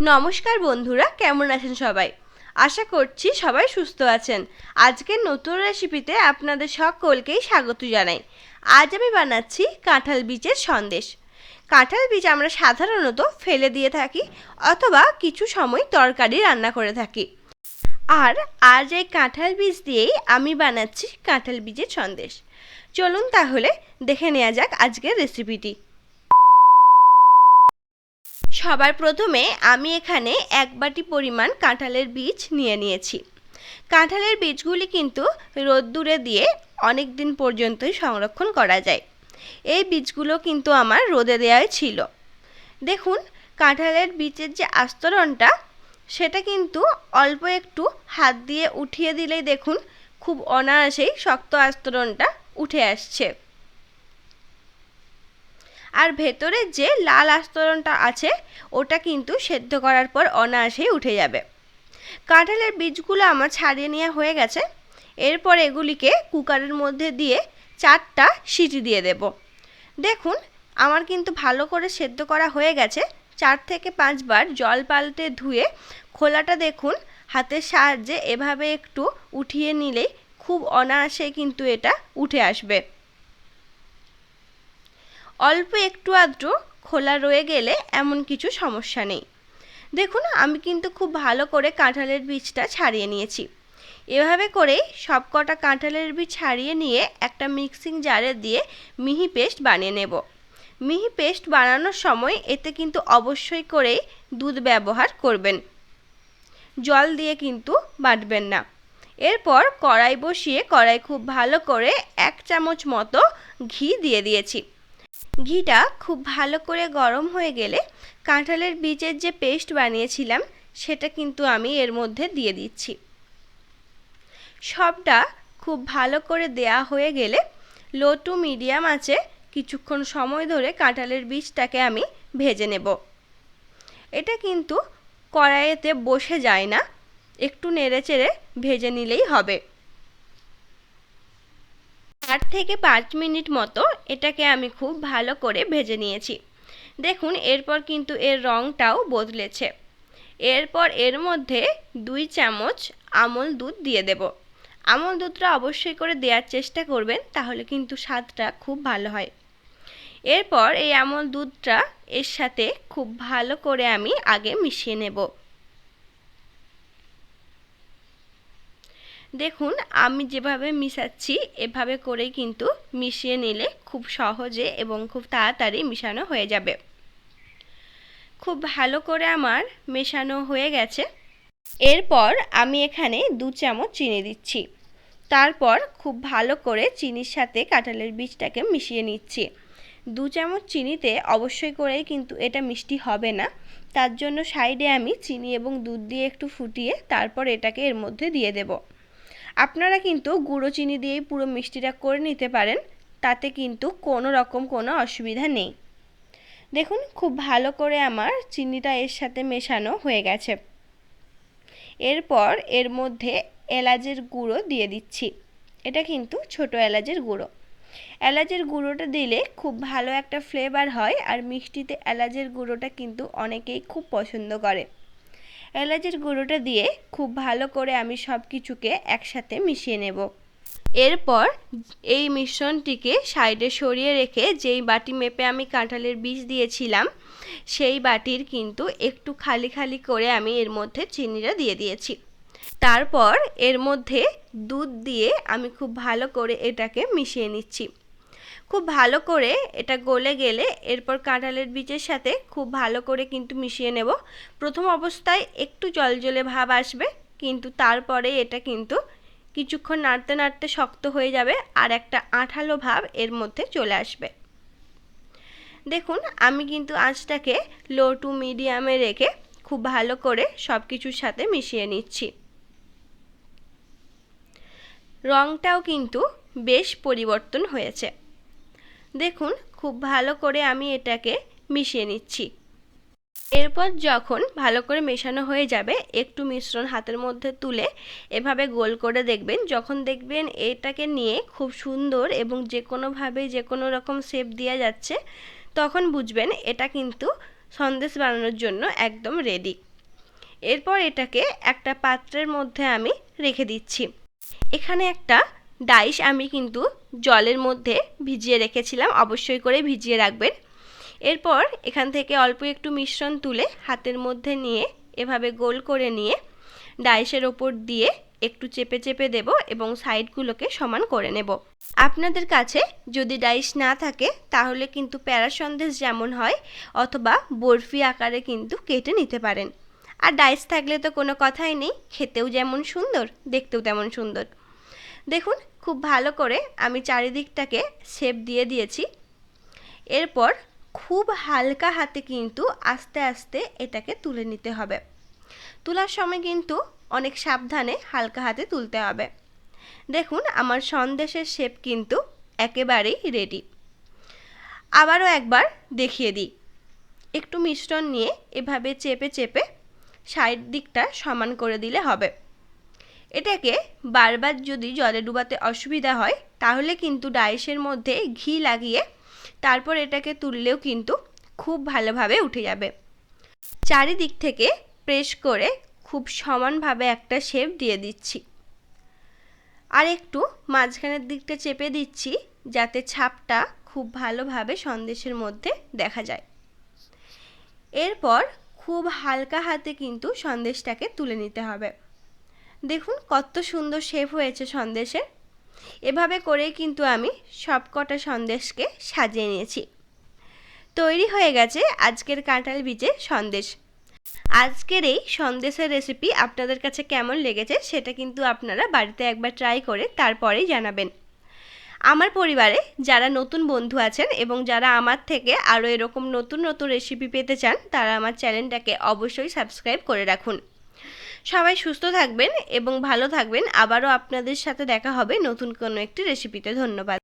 নমস্কার বন্ধুরা, কেমন আছেন সবাই? আশা করছি সবাই সুস্থ আছেন। আজকের নতুন রেসিপিতে আপনাদের সকলকেই স্বাগত জানাই। আজ আমি বানাচ্ছি কাঁঠাল বীজের সন্দেশ। কাঁঠাল বীজ আমরা সাধারণত ফেলে দিয়ে থাকি অথবা কিছু সময় তরকারি রান্না করে থাকি। আর আজ এই কাঁঠাল বীজ দিয়েই আমি বানাচ্ছি কাঁঠাল বীজের সন্দেশ। চলুন তাহলে দেখে নেওয়া যাক আজকের রেসিপিটি। সবার প্রথমে আমি এখানে 1 বাটি পরিমাণ কাঁঠালের বীজ নিয়ে নিয়েছি। কাঁঠালের বীজগুলি কিন্তু রোদ্দুরে দিয়ে অনেক দিন পর্যন্তই সংরক্ষণ করা যায়। এই বীজগুলো কিন্তু আমার রোদে দেওয়াই ছিল। দেখুন, কাঁঠালের বীজের যে আস্তরণটা সেটা কিন্তু অল্প একটু হাত দিয়ে উঠিয়ে দিলেই দেখুন খুব অনায়াসেই শক্ত আস্তরণটা উঠে আসছে। আর ভেতরের যে লাল আস্তরণটা আছে ওটা কিন্তু সেদ্ধ করার পর অনায়াসেই উঠে যাবে। কাঁঠালের বীজগুলো আমার ছাড়িয়ে নেওয়া হয়ে গেছে। এরপর এগুলিকে কুকারের মধ্যে দিয়ে 4টা সিটি দিয়ে দেব। দেখুন, আমার কিন্তু ভালো করে সেদ্ধ করা হয়ে গেছে। 4 থেকে 5 বার জল পাল্টে ধুয়ে খোলাটা দেখুন হাতের সাহায্যে এভাবে একটু উঠিয়ে নিলেই খুব অনায়াসে কিন্তু এটা উঠে আসবে। অল্প একটু আধটু খোলা রয়ে গেলে এমন কিছু সমস্যা নেই। দেখুন, আমি কিন্তু খুব ভালো করে কাঁঠালের বীজটা ছাড়িয়ে নিয়েছি। এভাবে করে সব কটা কাঁঠালের বীজ ছাড়িয়ে নিয়ে একটা মিক্সিং জারে দিয়ে মিহি পেস্ট বানিয়ে নেব। মিহি পেস্ট বানানোর সময় এতে কিন্তু অবশ্যই করে দুধ ব্যবহার করবেন, জল দিয়ে কিন্তু বাটবেন না। এরপর কড়াই বসিয়ে কড়াই খুব ভালো করে 1 চামচ মতো ঘি দিয়ে দিয়েছি। ঘিটা খুব ভালো করে গরম হয়ে গেলে কাঁঠালের বীজের যে পেস্ট বানিয়েছিলাম সেটা কিন্তু আমি এর মধ্যে দিয়ে দিচ্ছি। সবটা খুব ভালো করে দেয়া হয়ে গেলে লো টু মিডিয়াম আঁচে কিছুক্ষণ সময় ধরে কাঁঠালের বীজটাকে আমি ভেজে নেব। এটা কিন্তু কড়াইতে বসে যায় না, একটু নেড়েচেড়ে ভেজে নিলেই হবে। 4 থেকে 5 মিনিট মতো এটাকে আমি খুব ভালো করে ভেজে নিয়েছি। দেখুন, এরপর কিন্তু এর রঙটাও বদলেছে। এরপর এর মধ্যে 2 চামচ আমল দুধ দিয়ে দেব। আমল দুধটা অবশ্যই করে দেওয়ার চেষ্টা করবেন, তাহলে কিন্তু স্বাদটা খুব ভালো হয়। এরপর এই আমল দুধটা এর সাথে খুব ভালো করে আমি আগে মিশিয়ে নেব। দেখুন, আমি যেভাবে মিশাচ্ছি এভাবে করেই কিন্তু মিশিয়ে নিলে খুব সহজে এবং খুব তাড়াতাড়ি মিশানো হয়ে যাবে। খুব ভালো করে আমার মেশানো হয়ে গেছে। এরপর আমি এখানে 2 চামচ চিনি দিচ্ছি। তারপর খুব ভালো করে চিনির সাথে কাঁঠালের বীজটাকে মিশিয়ে নিচ্ছি। 2 চামচ চিনিতে অবশ্যই করেই কিন্তু এটা মিষ্টি হবে না, তার জন্য সাইডে আমি চিনি এবং দুধ দিয়ে একটু ফুটিয়ে তারপর এটাকে এর মধ্যে দিয়ে দেব। আপনারা কিন্তু গুঁড়ো চিনি দিয়েই পুরো মিষ্টিটা করে নিতে পারেন, তাতে কিন্তু কোনো রকম কোনো অসুবিধা নেই। দেখুন, খুব ভালো করে আমার চিনিটা এর সাথে মেশানো হয়ে গেছে। এরপর এর মধ্যে এলাচের গুঁড়ো দিয়ে দিচ্ছি। এটা কিন্তু ছোট এলাচের গুঁড়ো। এলাচের গুঁড়োটা দিলে খুব ভালো একটা ফ্লেভার হয়, আর মিষ্টিতে এলাচের গুঁড়োটা কিন্তু অনেকেই খুব পছন্দ করে। এলাচের গুঁড়োটা দিয়ে খুব ভালো করে আমি সব কিছুকে একসাথে মিশিয়ে নেব। এরপর এই মিশ্রণটিকে সাইডে সরিয়ে রেখে যেই বাটি মেপে আমি কাঁঠালের বীজ দিয়েছিলাম সেই বাটির কিন্তু একটু খালি খালি করে আমি এর মধ্যে চিনিটা দিয়ে দিয়েছি। তারপর এর মধ্যে দুধ দিয়ে আমি খুব ভালো করে এটাকে মিশিয়ে নিচ্ছি। খুব ভালো করে এটা গলে গেলে এরপর কাঁঠালের বীজের সাথে খুব ভালো করে কিন্তু মিশিয়ে নেব। প্রথম অবস্থায় একটু জলজলে ভাব আসবে, কিন্তু তারপরে এটা কিন্তু কিছুক্ষণ নাড়তে নাড়তে শক্ত হয়ে যাবে আর একটা আঠালো ভাব এর মধ্যে চলে আসবে। দেখুন, আমি কিন্তু আঁচটাকে লো টু মিডিয়ামে রেখে খুব ভালো করে সব কিছুর সাথে মিশিয়ে নিচ্ছি। রঙটাও কিন্তু বেশ পরিবর্তন হয়েছে। দেখুন, খুব ভালো করে আমি এটাকে মিশিয়ে নিচ্ছি। এরপর যখন ভালো করে মেশানো হয়ে যাবে, একটু মিশ্রণ হাতের মধ্যে তুলে এভাবে গোল করে দেখবেন। যখন দেখবেন এটাকে নিয়ে খুব সুন্দর এবং যে কোনোভাবে যে কোনো রকম শেপ দেওয়া যাচ্ছে, তখন বুঝবেন এটা কিন্তু সন্দেশ বানানোর জন্য একদম রেডি। এরপর এটাকে একটা পাত্রের মধ্যে আমি রেখে দিচ্ছি। এখানে একটা ডাইশ আমি কিন্তু জলের মধ্যে ভিজিয়ে রেখেছিলাম, অবশ্যই করে ভিজিয়ে রাখবেন। এরপর এখান থেকে অল্প একটু মিশ্রণ তুলে হাতের মধ্যে নিয়ে এভাবে গোল করে নিয়ে ডাইশের ওপর দিয়ে একটু চেপে চেপে দেব এবং সাইডগুলোকে সমান করে নেব। আপনাদের কাছে যদি ডাইশ না থাকে তাহলে কিন্তু প্যারা সন্দেশ যেমন হয় অথবা বরফি আকারে কিন্তু কেটে নিতে পারেন। আর ডাইশ থাকলে তো কোনো কথাই নেই, খেতেও যেমন সুন্দর দেখতেও তেমন সুন্দর। দেখুন খুব ভালো করে আমি চারিদিকটাকে শেপ দিয়ে দিয়েছি। এরপর খুব হালকা হাতে কিন্তু আস্তে আস্তে এটাকে তুলে নিতে হবে। তোলার সময় কিন্তু অনেক সাবধানে হালকা হাতে তুলতে হবে। দেখুন আমার সন্দেশের শেপ কিন্তু একেবারেই রেডি। আবারও একবার দেখিয়ে দিই। একটু মিশ্রণ নিয়ে এভাবে চেপে চেপে সাইড দিকটা সমান করে দিলে হবে। এটাকে বারবার যদি জলে ডুবাতে অসুবিধা হয় তাহলে কিন্তু ডাইশের মধ্যে ঘি লাগিয়ে তারপর এটাকে তুললেও কিন্তু খুব ভালোভাবে উঠে যাবে। চারিদিক থেকে প্রেস করে খুব সমানভাবে একটা শেপ দিয়ে দিচ্ছি। আর একটু মাঝখানের দিকটা চেপে দিচ্ছি যাতে ছাপটা খুব ভালোভাবে সন্দেশের মধ্যে দেখা যায়। এরপর খুব হালকা হাতে কিন্তু সন্দেশটাকে তুলে নিতে হবে। দেখুন কত সুন্দর শেপ হয়েছে সন্দেশের। এভাবে করেই কিন্তু আমি সবকটা সন্দেশকে সাজিয়ে নিয়েছি। তৈরি হয়ে গেছে আজকের কাঁঠাল বীজের সন্দেশ। আজকের এই সন্দেশের রেসিপি আপনাদের কাছে কেমন লেগেছে সেটা কিন্তু আপনারা বাড়িতে একবার ট্রাই করে তারপরেই জানাবেন। আমার পরিবারে যারা নতুন বন্ধু আছেন এবং যারা আমার থেকে আরও এরকম নতুন নতুন রেসিপি পেতে চান তারা আমার চ্যানেলটাকে অবশ্যই সাবস্ক্রাইব করে রাখুন। সবাই সুস্থ থাকবেন এবং ভালো থাকবেন। আবারও আপনাদের সাথে দেখা হবে নতুন কোনো একটি রেসিপিতে। ধন্যবাদ।